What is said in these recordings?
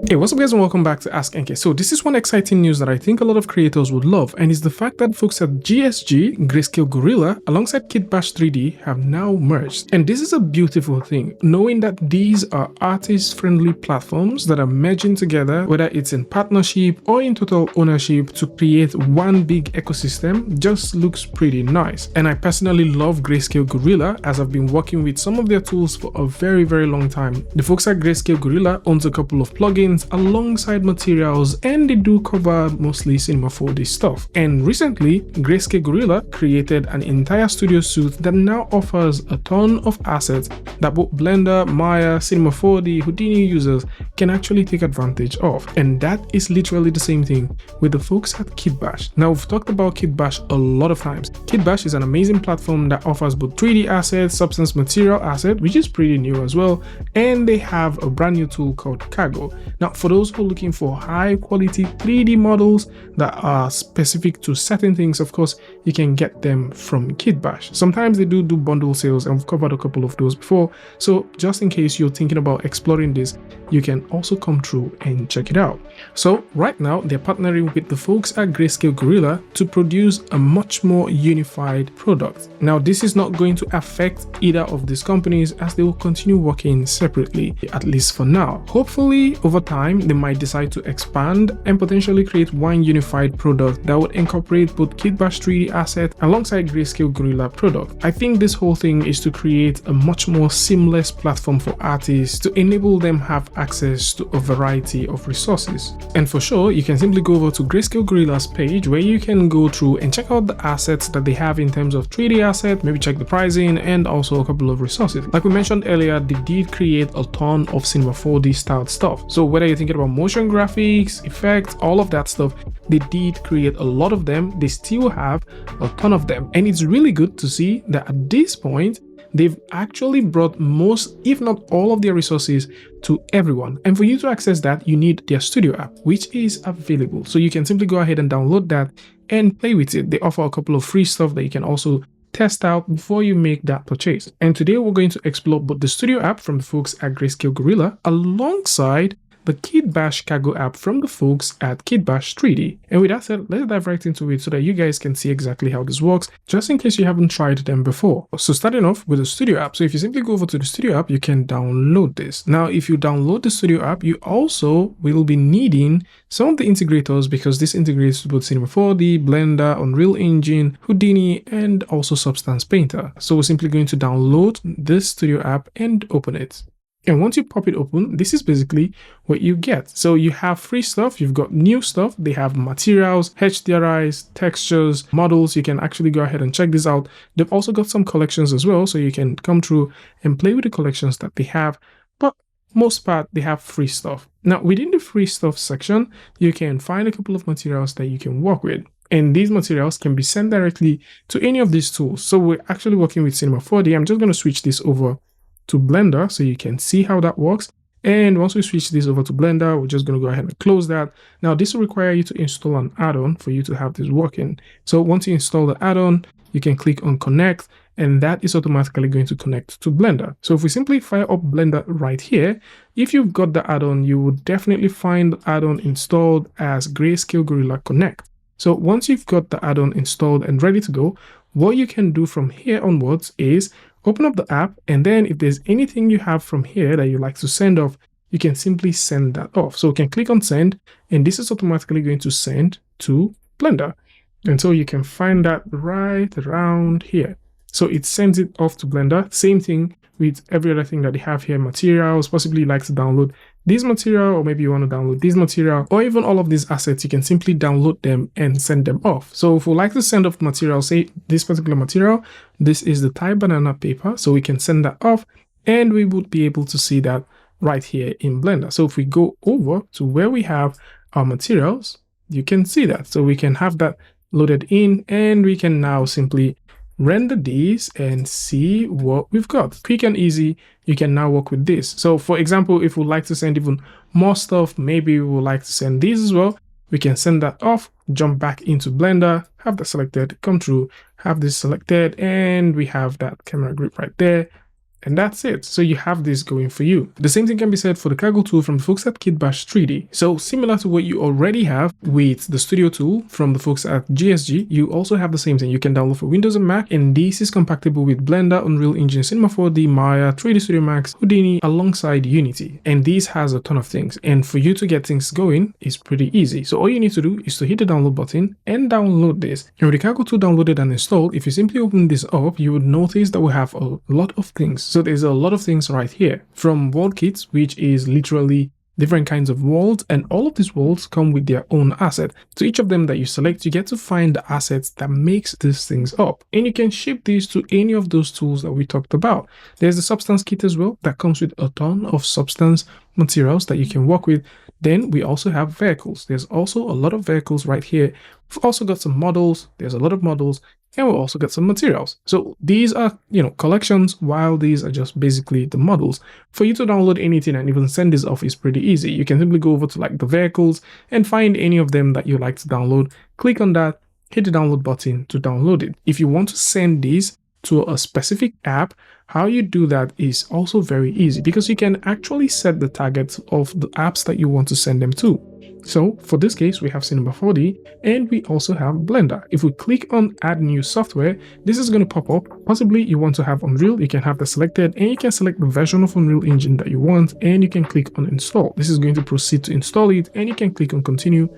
Hey, what's up guys and welcome back to askNK. So this is one exciting news that I think a lot of creators would love, and it's the fact that folks at GSG, Greyscalegorilla, alongside Kitbash3D have now merged. And this is a beautiful thing, knowing that these are artist-friendly platforms that are merging together, whether it's in partnership or in total ownership, to create one big ecosystem. Just looks pretty nice. And I personally love Greyscalegorilla, as I've been working with some of their tools for a very long time. The folks at Greyscalegorilla owns a couple of plugins alongside materials, and they do cover mostly Cinema 4D stuff. And recently, Greyscalegorilla created an entire studio suite that now offers a ton of assets that both Blender, Maya, Cinema 4D, Houdini users can actually take advantage of. And that is literally the same thing with the folks at Kitbash. Now, we've talked about Kitbash a lot of times. Kitbash is an amazing platform that offers both 3D assets, substance material asset, which is pretty new as well, and they have a brand new tool called Cargo. Now, for those who are looking for high quality 3D models that are specific to certain things, of course, you can get them from Kitbash. Sometimes they do bundle sales, and we've covered a couple of those before. So just in case you're thinking about exploring this, you can also come through and check it out. So right now, they're partnering with the folks at Greyscalegorilla to produce a much more unified product. Now, this is not going to affect either of these companies, as they will continue working separately, at least for now. Hopefully, over time, they might decide to expand and potentially create one unified product that would incorporate both Kitbash3D asset alongside Greyscalegorilla product. I think this whole thing is to create a much more seamless platform for artists to enable them have access to a variety of resources. And for sure, you can simply go over to Greyscalegorilla's page, where you can go through and check out the assets that they have in terms of 3D asset, maybe check the pricing, and also a couple of resources. Like we mentioned earlier, they did create a ton of Cinema 4D styled stuff. So whether you're thinking about motion graphics, effects, all of that stuff, they did create a lot of them. They still have a ton of them, and it's really good to see that at this point they've actually brought most, if not all, of their resources to everyone. And for you to access that, you need their studio app, which is available. So you can simply go ahead and download that and play with it. They offer a couple of free stuff that you can also test out before you make that purchase. And today we're going to explore both the studio app from the folks at Greyscalegorilla alongside the Kitbash Cargo app from the folks at Kitbash3D. And with that said, let's dive right into it so that you guys can see exactly how this works, just in case you haven't tried them before. So starting off with the studio app. So if you simply go over to the studio app, you can download this. Now, if you download the studio app, you also will be needing some of the integrators, because this integrates with both Cinema 4D, Blender, Unreal Engine, Houdini, and also Substance Painter. So we're simply going to download this studio app and open it. And once you pop it open, this is basically what you get. So you have free stuff, you've got new stuff, they have materials, HDRIs, textures, models. You can actually go ahead and check this out. They've also got some collections as well, so you can come through and play with the collections that they have. But most part, they have free stuff. Now, within the free stuff section, you can find a couple of materials that you can work with. And these materials can be sent directly to any of these tools. So we're actually working with Cinema 4D. I'm just going to switch this over to Blender so you can see how that works. And once we switch this over to Blender, we're just going to go ahead and close that. Now, this will require you to install an add-on for you to have this working. So once you install the add-on, you can click on connect, and that is automatically going to connect to Blender. So if we simply fire up Blender right here, if you've got the add-on, you will definitely find the add-on installed as Greyscalegorilla Connect. So once you've got the add-on installed and ready to go, what you can do from here onwards is open up the app, and then if there's anything you have from here that you like to send off, you can simply send that off. So you can click on send, and this is automatically going to send to Blender. And so you can find that right around here. So it sends it off to Blender. Same thing with every other thing that they have here, materials. Possibly you like to download this material, or maybe you want to download this material, or even all of these assets. You can simply download them and send them off. So if we like to send off material, say this particular material, this is the Thai banana paper, so we can send that off, and we would be able to see that right here in Blender. So if we go over to where we have our materials, you can see that. So we can have that loaded in, and we can now simply render these and see what we've got. Quick and easy, you can now work with this. So for example, if we'd like to send even more stuff, maybe we would like to send these as well, we can send that off, jump back into Blender, have that selected, come through, have this selected, and we have that camera grip right there. And that's it. So you have this going for you. The same thing can be said for the Kaggle tool from the folks at Kitbash3D. So similar to what you already have with the Studio tool from the folks at GSG, you also have the same thing. You can download for Windows and Mac, and this is compatible with Blender, Unreal Engine, Cinema 4D, Maya, 3D Studio Max, Houdini, alongside Unity. And this has a ton of things. And for you to get things going is pretty easy. So all you need to do is to hit the download button and download this. And with the Kaggle tool downloaded and installed, if you simply open this up, you would notice that we have a lot of things. So there's a lot of things right here, from world kits, which is literally different kinds of worlds, and all of these worlds come with their own asset. So each of them that you select, you get to find the assets that makes these things up, and you can ship these to any of those tools that we talked about. There's the substance kit as well that comes with a ton of substance materials that you can work with. Then we also have vehicles. There's also a lot of vehicles right here. We've also got some models. There's a lot of models, and we'll also get some materials. So these are, collections, while these are just basically the models. For you to download anything and even send this off is pretty easy. You can simply go over to like the vehicles and find any of them that you like to download. Click on that, hit the download button to download it. If you want to send these to a specific app, how you do that is also very easy, because you can actually set the targets of the apps that you want to send them to. So for this case, we have Cinema 4D and we also have Blender. If we click on add new software, this is going to pop up. Possibly you want to have Unreal, you can have that selected, and you can select the version of Unreal Engine that you want, and you can click on install. This is going to proceed to install it, and you can click on continue.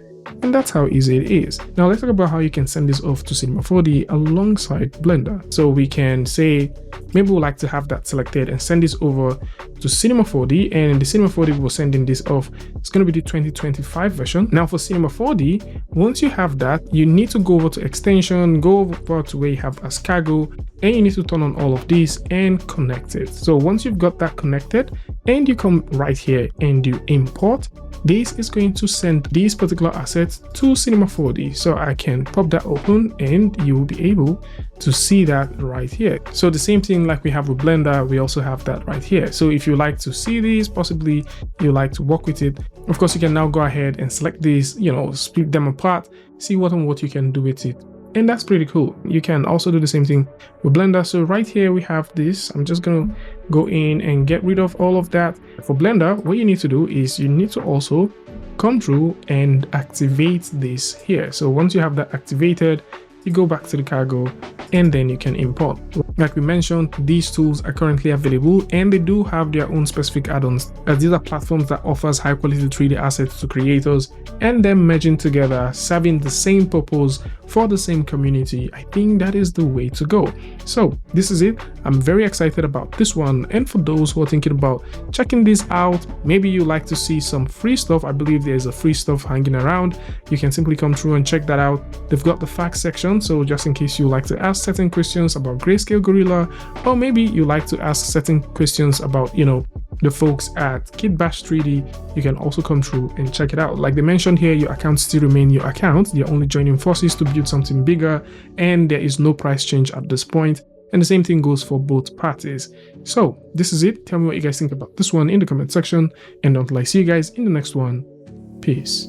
And that's how easy it is. Now let's talk about how you can send this off to Cinema 4D alongside Blender. So we can say, maybe we'd like to have that selected and send this over to Cinema 4D, and in the Cinema 4D we're sending this off. It's going to be the 2025 version. Now for Cinema 4D, once you have that, you need to go over to extension, go over to where you have askNK, and you need to turn on all of these and connect it. So once you've got that connected, and you come right here and do import, this is going to send these particular assets to Cinema 4D. So I can pop that open and you will be able to see that right here. So the same thing like we have with Blender, we also have that right here. So if you like to see these, possibly you like to work with it, of course you can now go ahead and select these, split them apart, see what and what you can do with it. And that's pretty cool. You can also do the same thing with Blender. So right here we have this. I'm just going to go in and get rid of all of that. For Blender, what you need to do is you need to also come through and activate this here. So once you have that activated, you go back to the Kaggle and then you can import. Like we mentioned, these tools are currently available and they do have their own specific add-ons, as these are platforms that offers high quality 3D assets to creators and them merging together, serving the same purpose for the same community. I think that is the way to go. So this is it. I'm very excited about this one, and for those who are thinking about checking this out, maybe you like to see some free stuff. I believe there's a free stuff hanging around. You can simply come through and check that out. They've got the facts section, so just in case you like to ask certain questions about Greyscalegorilla, or maybe you like to ask certain questions about the folks at Kitbash3D, you can also come through and check it out. Like they mentioned here, your account still remain your account. They're only joining forces to build something bigger, and there is no price change at this point. And the same thing goes for both parties. So this is it. Tell me what you guys think about this one in the comment section, and until I see you guys in the next one, peace.